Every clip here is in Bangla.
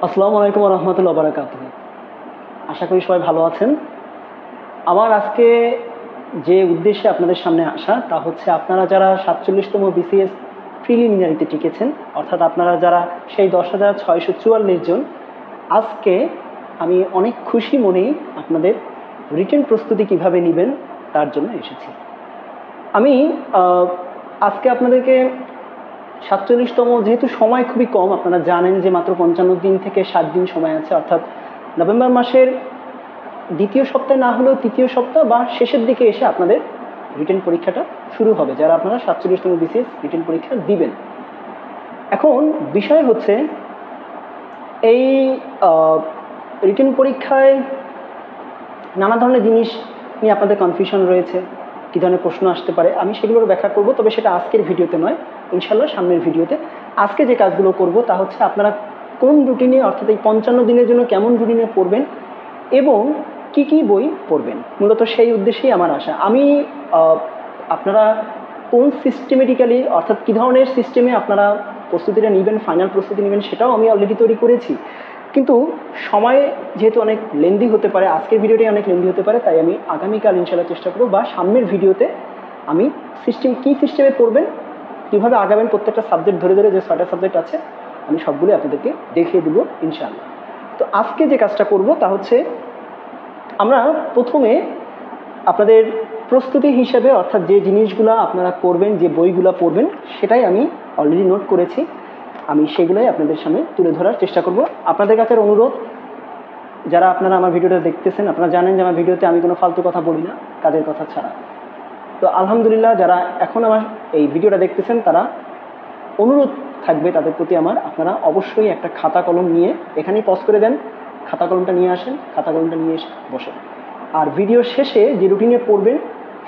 আসসালামু আলাইকুম রহমতুল্লাহ বারাকাতুহু। আশা করি সবাই ভালো আছেন। আমার আজকে যে উদ্দেশ্যে আপনাদের সামনে আসা তা হচ্ছে, আপনারা যারা 47তম বিসিএস প্রিলিমিনারিতে টিকেছেন, অর্থাৎ আপনারা যারা সেই 10,644 জন, আজকে আমি অনেক খুশি মনেই আপনাদের রিটেন প্রস্তুতি কিভাবে নেবেন তার জন্য এসেছি। আমি আজকে আপনাদেরকে 47তম, যেহেতু সময় খুবই কম, আপনারা জানেন যে মাত্র 55 দিন থেকে 60 দিন সময় আছে, অর্থাৎ নভেম্বর মাসের দ্বিতীয় সপ্তাহে না হলেও তৃতীয় সপ্তাহ বা শেষের দিকে এসে আপনাদের রিটেন পরীক্ষাটা শুরু হবে, যারা আপনারা 47তম বিসিএস রিটেন পরীক্ষা দিবেন। এখন বিষয় হচ্ছে, এই রিটেন পরীক্ষায় নানা ধরনের জিনিস নিয়ে আপনাদের কনফিউশন রয়েছে, কী ধরনের প্রশ্ন আসতে পারে, আমি সেগুলোর ব্যাখ্যা করব, তবে সেটা আজকের ভিডিওতে নয়, ইনশাল্লাহ সামনের ভিডিওতে। আজকে যে কাজগুলো করব তা হচ্ছে, আপনারা কোন রুটিনে, অর্থাৎ এই 55 দিনের জন্য কেমন রুটিনে পড়বেন এবং কি কি বই পড়বেন, মূলত সেই উদ্দেশ্যেই আমার আসা। আমি আপনারা কোন সিস্টেমেটিক্যালি, অর্থাৎ কী ধরনের সিস্টেমে আপনারা প্রস্তুতিটা নেবেন, ফাইনাল প্রস্তুতি নেবেন, সেটাও আমি অলরেডি তৈরি করেছি। কিন্তু সময় যেহেতু অনেক লেন্দি হতে পারে, আজকের ভিডিওটাই অনেক লেন্দি হতে পারে, তাই আমি আগামীকাল ইনশাল্লাহ চেষ্টা করব, বা সামনের ভিডিওতে আমি কী সিস্টেমে পড়বেন, কীভাবে আগাবেন, প্রত্যেকটা সাবজেক্ট ধরে ধরে, যে 6টা সাবজেক্ট আছে আমি সবগুলো আপনাদেরকে দেখিয়ে দেবো ইনশাআল্লাহ। তো আজকে যে কাজটা করব তা হচ্ছে, আমরা প্রথমে আপনাদের প্রস্তুতি হিসেবে, অর্থাৎ যে জিনিসগুলো আপনারা করবেন, যে বইগুলো পড়বেন, সেটাই আমি অলরেডি নোট করেছি, আমি সেগুলোই আপনাদের সামনে তুলে ধরার চেষ্টা করব। আপনাদের কাছে অনুরোধ, যারা আপনারা আমার ভিডিওটা দেখতেছেন, আপনারা জানেন যে আমার ভিডিওতে আমি কোনো ফালতু কথা বলি না, কাজের কথা ছাড়া। তো আলহামদুলিল্লাহ, যারা এখন আমার এই ভিডিওটা দেখতেছেন, তারা অনুরোধ থাকবে তাদের প্রতি আমার, আপনারা অবশ্যই একটা খাতা কলম নিয়ে এখানেই পজ করে দেন, খাতা কলমটা নিয়ে আসেন, খাতা কলমটা নিয়ে এসে বসেন। আর ভিডিও শেষে যে রুটিনে পড়বেন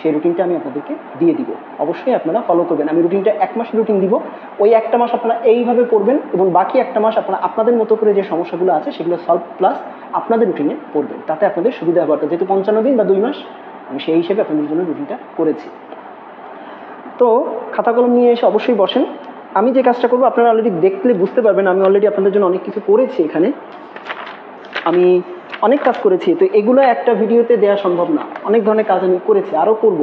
সেই রুটিনটা আমি আপনাদেরকে দিয়ে দিব, অবশ্যই আপনারা ফলো করবেন। আমি রুটিনটা 1 মাসের রুটিন দিব, ওই 1টা মাস আপনারা এইভাবে পড়বেন এবং বাকি 1টা মাস আপনারা আপনাদের মতো করে যে সমস্যাগুলো আছে সেগুলো সলভ প্লাস আপনাদের রুটিনে পড়বেন, তাতে আপনাদের সুবিধা হবে। অর্থাৎ যেহেতু 55 দিন বা 2 মাস, আমি সেই হিসেবে আপনাদের জন্য রুটিনটা করেছি। তো খাতা কলম নিয়ে এসে অবশ্যই বসেন। আমি যে কাজটা করবো, আপনারা অলরেডি দেখলে বুঝতে পারবেন, আমি অলরেডি আপনাদের জন্য অনেক কিছু করেছি। এখানে আমি অনেক কাজ করেছি, তো এগুলো একটা ভিডিওতে দেওয়া সম্ভব না, অনেক ধরনের কাজ আমি করেছি, আরও করব,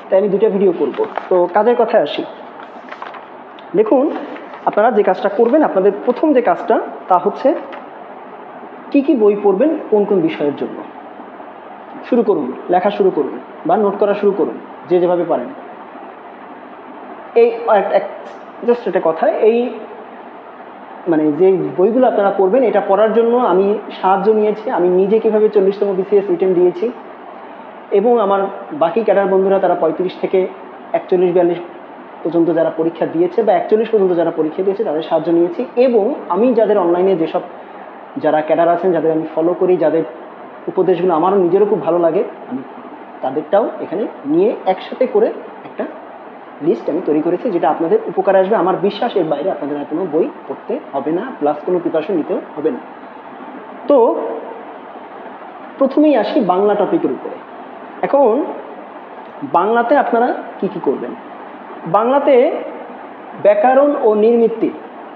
তাই আমি 2টা ভিডিও করব। তো কাজের কথায় আসি। দেখুন, আপনারা যে কাজটা করবেন, আপনাদের প্রথম যে কাজটা তা হচ্ছে, কি কি বই পড়বেন, কোন কোন বিষয়ের জন্য। শুরু করুন, লেখা শুরু করুন বা নোট করা শুরু করুন, যে যেভাবে পারেন। এই জাস্ট একটা কথা, এই মানে যে বইগুলো আপনারা পড়বেন, এটা পড়ার জন্য আমি সাহায্য নিয়েছি। আমি নিজে কীভাবে 40তম বিসিএস রিটেন দিয়েছি এবং আমার বাকি ক্যাডার বন্ধুরা, তারা 35 থেকে 41-42 পর্যন্ত যারা পরীক্ষা দিয়েছে বা 41 পর্যন্ত যারা পরীক্ষা দিয়েছে, তাদের সাহায্য নিয়েছি। এবং আমি যাদের অনলাইনে যেসব যারা ক্যাডার আছেন, যাদের আমি ফলো করি, যাদের উপদেশগুলো আমারও নিজেরও খুব ভালো লাগে, আমি তাদেরটাও এখানে নিয়ে একসাথে করে একটা লিস্ট আমি তৈরি করেছি, যেটা আপনাদের উপকার আসবে। আমার বিশ্বাস, এর বাইরে আপনাদের আর কোনো বই পড়তে হবে না, প্লাস কোনো প্রিপারেশন নিতেও হবে না। তো প্রথমেই আসি বাংলা টপিকের উপরে। এখন বাংলাতে আপনারা কি কি করবেন? বাংলাতে ব্যাকরণ ও নির্মিতি,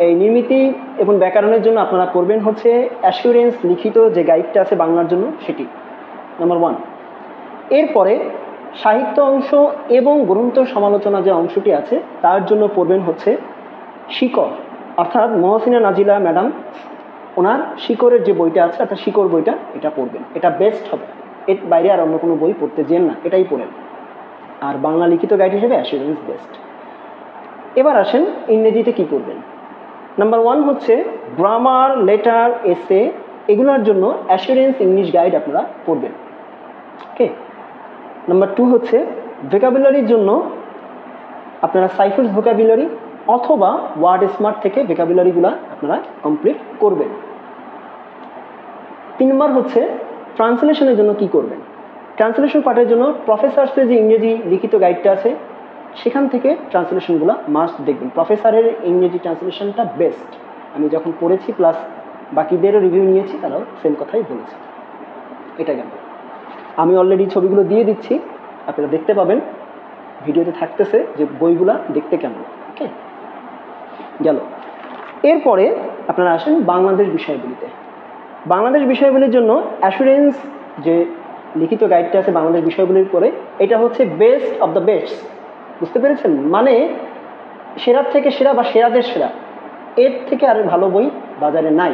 এই নির্মিতি এবং ব্যাকরণের জন্য আপনারা করবেন হচ্ছে অ্যাসিউরেন্স লিখিত যে গাইডটা আছে বাংলার জন্য, সেটি নাম্বার 1। এরপরে সাহিত্য অংশ এবং গ্রন্থ সমালোচনা যে অংশটি আছে তার জন্য পড়বেন হচ্ছে শিকড়, অর্থাৎ মহসিনা নাজিলা ম্যাডাম, ওনার শিকড়ের যে বইটা আছে, অর্থাৎ শিকড় বইটা, এটা পড়বেন, এটা বেস্ট হবে। এর বাইরে আর অন্য কোনো বই পড়তে যেন না, এটাই পড়েন। আর বাংলা লিখিত গাইড হিসেবে অ্যাসিউরেন্স বেস্ট। এবার আসেন ইংরেজিতে কি করবেন। নাম্বার 1 হচ্ছে গ্রামার, লেটার, এসে, এগুলোর জন্য অ্যাসিউরেন্স ইংলিশ গাইড আপনারা পড়বেন। ওকে। নাম্বার 2 হচ্ছে ভোকাবুলারির জন্য আপনারা সাইফুলস ভোকাবুলারি অথবা ওয়ার্ড স্মার্ট থেকে ভোকাবুলারিগুলো আপনারা কমপ্লিট করবেন। 3 নম্বর হচ্ছে ট্রান্সলেশনের জন্য কি করবেন। ট্রান্সলেশন পার্টের জন্য প্রফেসরসের যে ইংরেজি লিখিত গাইডটা আছে, সেখান থেকে ট্রান্সলেশনগুলো মাস্ট দেখবেন। প্রফেসরের ইংরেজি ট্রান্সলেশনটা বেস্ট, আমি যখন পড়েছি প্লাস বাকিদেরও রিভিউ নিয়েছি, তারাও সেম কথাই বলেছে। এটা গেল। আমি অলরেডি ছবিগুলো দিয়ে দিচ্ছি, আপনারা দেখতে পাবেন, ভিডিওতে থাকতেছে যে বইগুলা দেখতে কেমন। ওকে, গেল। এরপরে আপনারা আসেন বাংলাদেশ বিষয়গুলিতে। বাংলাদেশ বিষয়গুলির জন্য অ্যাসুরেন্স যে লিখিত গাইডটা আছে বাংলাদেশ বিষয়গুলির পরে, এটা হচ্ছে বেস্ট অফ দ্য বেস্ট। বুঝতে পেরেছেন? মানে সেরার থেকে সেরা বা সেরাদের সেরা, এর থেকে আর ভালো বই বাজারে নাই।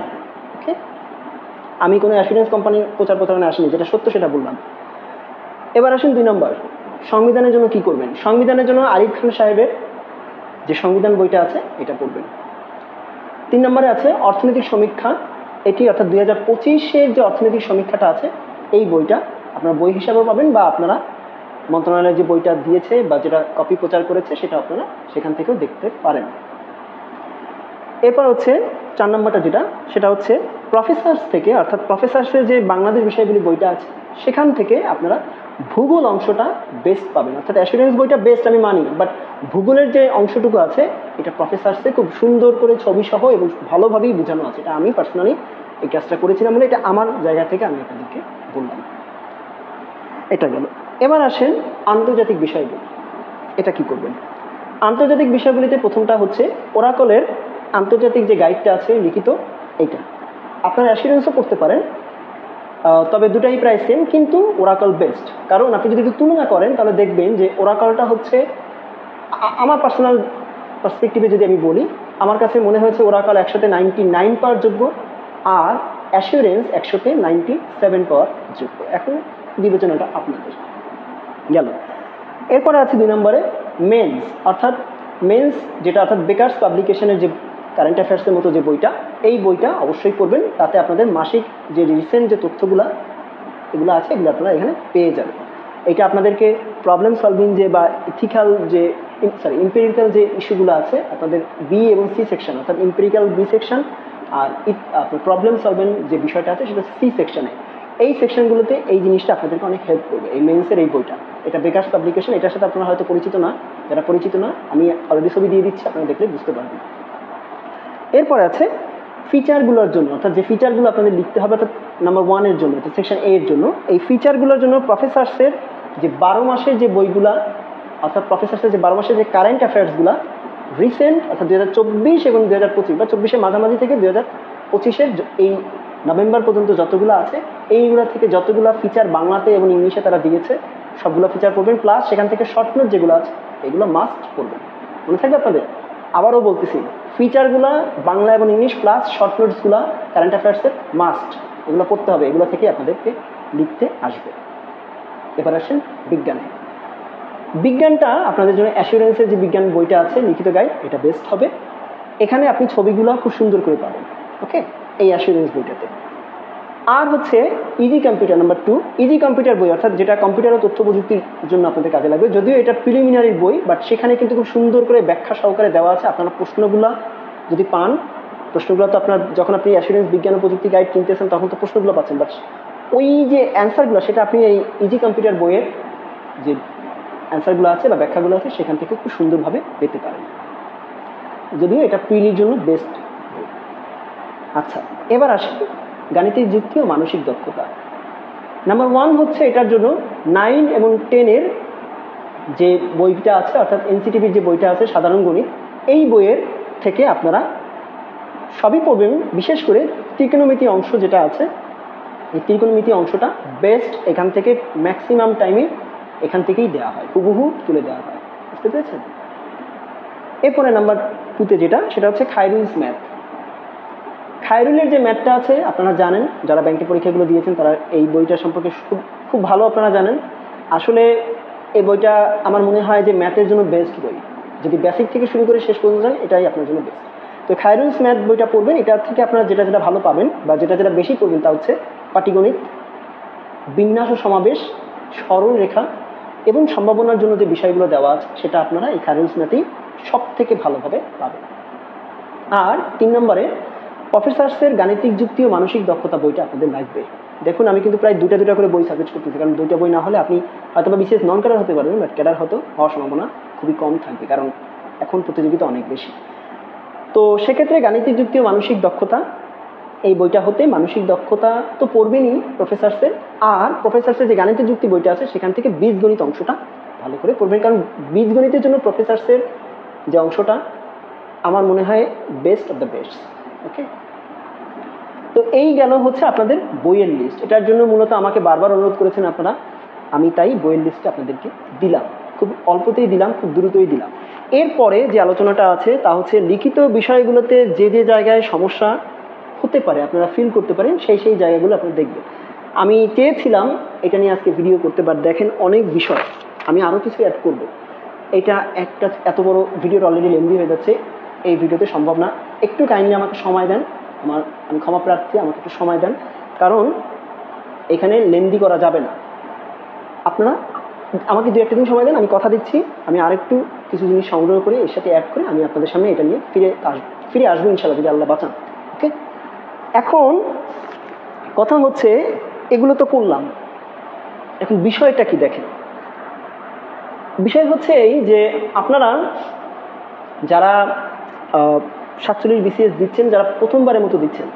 ওকে, আমি কোনো অ্যাসুরেন্স কোম্পানির প্রচার প্রচারণে আসিনি, যেটা সত্য সেটা বললাম। এবার আসুন 2 নম্বর, সংবিধানের জন্য কি করবেন। সংবিধানের জন্য আরিফ খান সাহেবের যে সংবিধান বইটা আছে এটা পড়বেন। 3 নম্বরে আছে অর্থনৈতিক সমীক্ষা, এটি অর্থাৎ 2025-এর যে অর্থনৈতিক সমীক্ষাটা আছে এই বইটা আপনারা বই হিসাবেও পাবেন, বা আপনারা মন্ত্রণালয় যে বইটা দিয়েছে বা যেটা কপি প্রচার করেছে সেটা আপনারা সেখান থেকেও দেখতে পারেন। এরপর হচ্ছে 4 নম্বরটা যেটা, সেটা হচ্ছে প্রফেসর্স থেকে, অর্থাৎ প্রফেসর্সের যে বাংলাদেশ বিষয়গুলি বইটা আছে সেখান থেকে আপনারা ভূগোল অংশটা বেস্ট পাবেন। অর্থাৎ অ্যাসুরেন্স বইটা বেস্ট আমি মানি, বাট ভূগোলের যে অংশটুকু আছে এটা প্রফেসর্সে খুব সুন্দর করে ছবি সহ এবং ভালোভাবেই বোঝানো আছে। এটা আমি পার্সোনালি এই কাজটা করেছিলাম বলে এটা আমার জায়গা থেকে আমি আপনাদেরকে বললাম। এটা গেল। এবার আসেন আন্তর্জাতিক বিষয়গুলি, এটা কি করবেন। আন্তর্জাতিক বিষয়গুলিতে প্রথমটা হচ্ছে ওরাকলের আন্তর্জাতিক যে গাইডটা আছে লিখিত, এইটা আপনারা অ্যাসুরেন্সও করতে পারেন, তবে দুটাই প্রায় সেম, কিন্তু ওরাকল বেস্ট। কারণ আপনি যদি একটু তুলনা করেন তাহলে দেখবেন যে ওরাকলটা হচ্ছে, আমার পার্সোনাল পার্সপেক্টিভে যদি আমি বলি, আমার কাছে মনে হয়েছে ওরাকল 100-তে 99 পাওয়ার যোগ্য, আর অ্যাসুরেন্স 100-তে 97 পাওয়ার যোগ্য। এখন বিবেচনাটা আপনাদের গেল। এরপরে আছে 2 নম্বরে মেন্স, অর্থাৎ মেন্স যেটা অর্থাৎ বেকার্স পাবলিকেশনের যে কারেন্ট অ্যাফেয়ার্সের মতো যে বইটা, এই বইটা অবশ্যই পড়বেন। তাতে আপনাদের মাসিক যে রিসেন্ট যে তথ্যগুলো এগুলো আছে এগুলো আপনারা এখানে পেয়ে যাবেন। এটা আপনাদেরকে প্রবলেম সলভিং যে বা ইথিক্যাল যে এমপিরিক্যাল যে ইস্যুগুলো আছে আপনাদের বি এবং সি সেকশন, অর্থাৎ এমপিরিক্যাল বি সেকশন আর প্রবলেম সলভিং যে বিষয়টা আছে সেটা সি সেকশনে, এই সেকশনগুলোতে এই জিনিসটা আপনাদেরকে অনেক হেল্প করবে। এই মেন্সের এই বইটা, এটা বেকার্স পাবলিকেশন, এটার সাথে আপনারা হয়তো পরিচিত না, যারা পরিচিত না আমি অলরেডি ছবি দিয়ে দিচ্ছি, আপনারা দেখলে বুঝতে পারবেন। এরপর আছে ফিচারগুলোর জন্য, অর্থাৎ যে ফিচারগুলো আপনাদের লিখতে হবে, অর্থাৎ নাম্বার 1 এর জন্য, অর্থাৎ সেকশন এ এর জন্য, এই ফিচারগুলোর জন্য প্রফেসর্সের যে 12 মাসের যে বইগুলা, অর্থাৎ প্রফেসর্সের যে 12 মাসের যে কারেন্ট অ্যাফেয়ার্সগুলা রিসেন্ট, অর্থাৎ 2024 এবং 2025 বা 24-এর মাঝামাঝি থেকে 2025-এর এই নভেম্বর পর্যন্ত যতগুলো আছে, এইগুলো থেকে যতগুলো ফিচার বাংলাতে এবং ইংলিশে তারা দিয়েছে সবগুলো ফিচার পড়বেন, প্লাস সেখান থেকে শর্ট নোট যেগুলো আছে এগুলো মাস্ট পড়বেন। মনে থাকবে আপনাদের? আবারও বলতেছি, ফিচারগুলো বাংলা এবং ইংলিশ প্লাস শর্ট নোটসগুলো কারেন্ট অ্যাফেয়ার্সের মাস্ট, এগুলো পড়তে হবে, এগুলো থেকে আপনাদেরকে লিখতে আসবে। এবার আসেন বিজ্ঞানে। বিজ্ঞানটা আপনাদের জন্য অ্যাসুরেন্সের যে বিজ্ঞান বইটা আছে লিখিত গাইড, এটা বেস্ট হবে। এখানে আপনি ছবিগুলো খুব সুন্দর করে পাবেন। ওকে, এই অ্যাসুরেন্স বইটাতে। আর হচ্ছে easy computer number 2, easy computer বই, অর্থাৎ যেটা কম্পিউটার ও তথ্য প্রযুক্তির জন্য আপনাদের কাজে লাগবে। যদিও এটা প্রিলিমিনারি বই, বাট সেখানে কিন্তু খুব সুন্দর করে ব্যাখ্যা সহকারে দেওয়া আছে। আপনারা প্রশ্নগুলো যদি পান, প্রশ্নগুলো তো আপনার যখন আপনি অ্যাসুরেন্স বিজ্ঞান ও প্রযুক্তি গাইড কিনতেছেন তখন তো প্রশ্নগুলো পাচ্ছেন, বাট ওই যে অ্যান্সারগুলো সেটা আপনি এই ইজি কম্পিউটার বইয়ের যে অ্যান্সারগুলো আছে বা ব্যাখ্যাগুলো আছে সেখান থেকে খুব সুন্দরভাবে পেতে পারেন। যদিও এটা প্রিলির জন্য বেস্ট। আচ্ছা, এবার আসি গাণিতিক যুক্তি ও মানসিক দক্ষতা। নাম্বার 1 হচ্ছে এটার জন্য 9 এবং 10-এর যে বইটা আছে, অর্থাৎ এনসিটিভির যে বইটা আছে সাধারণ গণিত, এই বইয়ের থেকে আপনারা সবই পড়বেন। বিশেষ করে ত্রিকোণমিতি অংশ যেটা আছে, এই ত্রিকোণমিতি অংশটা বেস্ট, এখান থেকে ম্যাক্সিমাম টাইমে এখান থেকেই দেওয়া হয়, হুবহু তুলে দেওয়া হয়। বুঝতে পেরেছেন? এরপরে নাম্বার 2-তে যেটা, সেটা হচ্ছে খায়রুলস ম্যাথ। খায়রুলের যে ম্যাথটা আছে আপনারা জানেন, যারা ব্যাংকের পরীক্ষাগুলো দিয়েছেন তারা এই বইটা সম্পর্কে খুব ভালো আপনারা জানেন। আসলে এই বইটা আমার মনে হয় যে ম্যাথের জন্য বেস্ট বই। যদি বেসিক থেকে শুরু করে শেষ পর্যন্ত যান, এটাই আপনার জন্য বেস্ট। তো খায়রুলস ম্যাথ বইটা পড়বেন। এটা থেকে আপনারা যেটা যেটা ভালো পাবেন বা যেটা যেটা বেশি পড়বেন তা হচ্ছে পাটিগণিত, বিন্যাস ও সমাবেশ, সরল রেখা এবং সম্ভাবনার জন্য যে বিষয়গুলো দেওয়া আছে সেটা আপনারা এই খায়রুলস ম্যাথেই সব থেকে ভালোভাবে পাবেন। আর 3 নম্বরে প্রফেসর্সের গাণিতিক যুক্তি ও মানসিক দক্ষতা বইটা আপনাদের লাগবে। দেখুন আমি কিন্তু প্রায় দুটা করে বই সাজেস্ট করতেছি, কারণ 2টা বই না হলে আপনি হয়তো বা বিশেষ নন ক্যাডার হতে পারবেন, বাট ক্যাডার হয়তো হওয়ার সম্ভাবনা খুবই কম থাকবে, কারণ এখন প্রতিযোগিতা অনেক বেশি। তো সেক্ষেত্রে গাণিতিক যুক্তি ও মানসিক দক্ষতা এই বইটা হতে মানসিক দক্ষতা তো পড়বেনই প্রফেসর্সের, আর প্রফেসর্সের যে গাণিতিক যুক্তি বইটা আছে সেখান থেকে বীজগণিত অংশটা ভালো করে পড়বেন, কারণ বীজগণিতের জন্য প্রফেসর্সের যে অংশটা আমার মনে হয় বেস্ট অফ দ্য বেস্ট। ওকে। তো এই গেল হচ্ছে আপনাদের বইয়ের লিস্ট। এটার জন্য মূলত আমাকে বারবার অনুরোধ করেছেন আপনারা, আমি তাই বইয়ের লিস্টটা আপনাদেরকে দিলাম, খুব অল্পতেই দিলাম, খুব দ্রুতই দিলাম। এরপরে যে আলোচনাটা আছে তা হচ্ছে লিখিত বিষয়গুলোতে যে যে জায়গায় সমস্যা হতে পারে আপনারা ফিল করতে পারেন, সেই সেই জায়গাগুলো আপনারা দেখবেন। আমি চেয়েছিলাম এটা নিয়ে আজকে ভিডিও করতে, বাট দেখেন অনেক বিষয় আমি আরও কিছু অ্যাড করব। এটা একটা এত বড় ভিডিওটা অলরেডি লেন্দি হয়ে যাচ্ছে, এই ভিডিওতে সম্ভব না। একটু কাইন্ডলি আমাকে সময় দেন, আমি ক্ষমা প্রার্থী, আমাকে একটু সময় দেন, কারণ এখানে লেন্দি করা যাবে না। আপনারা আমাকে 2-1 দিন সময় দেন, আমি কথা দিচ্ছি আমি আরেকটু কিছু জিনিস সংগ্রহ করে এর সাথে অ্যাড করে আমি আপনাদের সামনে এটা নিয়ে ফিরে আসবো ইনশাল্লাহ, যদি আল্লাহ বাঁচান। ওকে, এখন কথা হচ্ছে এগুলো তো করলাম, এখন বিষয়টা কি দেখেন। বিষয় হচ্ছে এই যে আপনারা যারা 47 BCS দিচ্ছেন, যারা প্রথমবারের মতো দিচ্ছেন,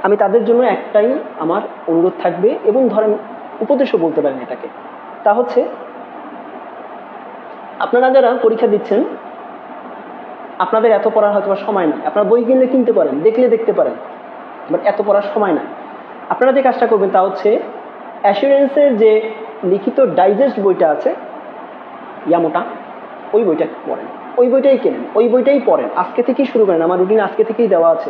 আমি তাদের জন্য একটাই আমার অনুরোধ থাকবে, এবং ধরেন উপদেশও বলতে পারেন এটাকে, তা হচ্ছে আপনারা যারা পরীক্ষা দিচ্ছেন আপনাদের এত পড়ার হয়তো সময় নেই। আপনারা বই কিনলে কিনতে পারেন, দেখলে দেখতে পারেন, বাট এত পড়ার সময় নাই। আপনারা যে কাজটা করবেন তা হচ্ছে অ্যাসুরেন্সের যে লিখিত ডাইজেস্ট বইটা আছে ইয়ামোটা, ওই বইটা পড়েন, ওই বইটাই কেনেন, ওই বইটাই পড়েন, আজকে থেকেই শুরু করেন। আমার রুটিন আজকে থেকেই দেওয়া আছে।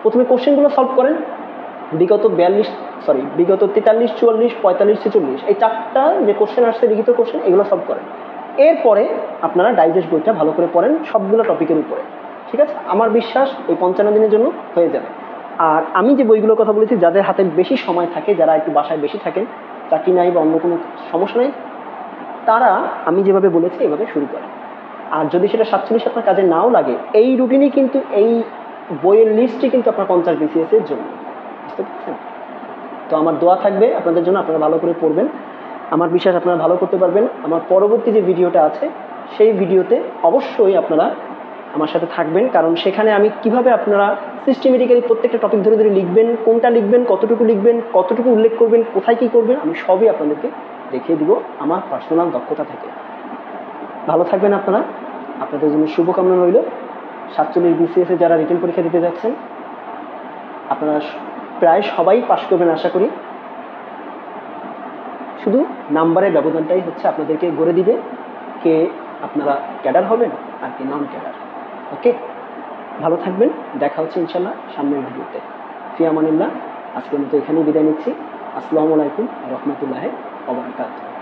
প্রথমে কোশ্চেনগুলো সলভ করেন, বিগত 43, 44, 44, 45, 46 এই 4টা যে কোশ্চেন আসছে লিখিত কোশ্চেন, এগুলো সলভ করেন। এরপরে আপনারা ডাইজেস্ট বইটা ভালো করে পড়েন সবগুলো টপিকের উপরে, ঠিক আছে? আমার বিশ্বাস এই 55 দিনের জন্য হয়ে যাবে। আর আমি যে বইগুলোর কথা বলেছি, যাদের হাতে বেশি সময় থাকে, যারা একটু বাসায় বেশি থাকেন, চাকরি নাই বা অন্য কোনো সমস্যা নেই, তারা আমি যেভাবে বলেছি এভাবে শুরু করেন। আর যদি সেটা 47 আপনার কাজে নাও লাগে, এই রুটিনই কিন্তু, এই বইয়ের লিস্টই কিন্তু আপনার 50 BCS এর জন্য, বুঝতে পারছেন? তো আমার দোয়া থাকবে আপনাদের জন্য, আপনারা ভালো করে পড়বেন, আমার বিশ্বাস আপনারা ভালো করতে পারবেন। আমার পরবর্তী যে ভিডিওটা আছে সেই ভিডিওতে অবশ্যই আপনারা আমার সাথে থাকবেন, কারণ সেখানে আমি কিভাবে আপনারা সিস্টেমেটিক্যালি প্রত্যেকটা টপিক ধরে ধরে লিখবেন, কোনটা লিখবেন, কতটুকু উল্লেখ করবেন, কোথায় কি করবেন, আমি সবই আপনাদেরকে দেখিয়ে দিব আমার পার্সোনাল দক্ষতা থেকে। ভালো থাকবেন আপনারা, আপনাদের জন্য শুভকামনা রইল। 47 BCS এ যারা রিটেন পরীক্ষা দিতে যাচ্ছেন, আপনারা প্রায় সবাই পাস করবেন আশা করি। শুধু নাম্বারের ব্যবধানটাই হচ্ছে আপনাদেরকে গড়ে দিবে কে আপনারা ক্যাডার হবেন আর কে নন ক্যাডার। ওকে, ভালো থাকবেন, দেখা হচ্ছে ইনশাল্লাহ সামনের ভিডিওতে। ফি আমানিল্লাহ, আজকের মতো এখানেই বিদায় নিচ্ছি। আসসালামু আলাইকুম রহমতুল্লাহ ওয়া বারাকাতুহু।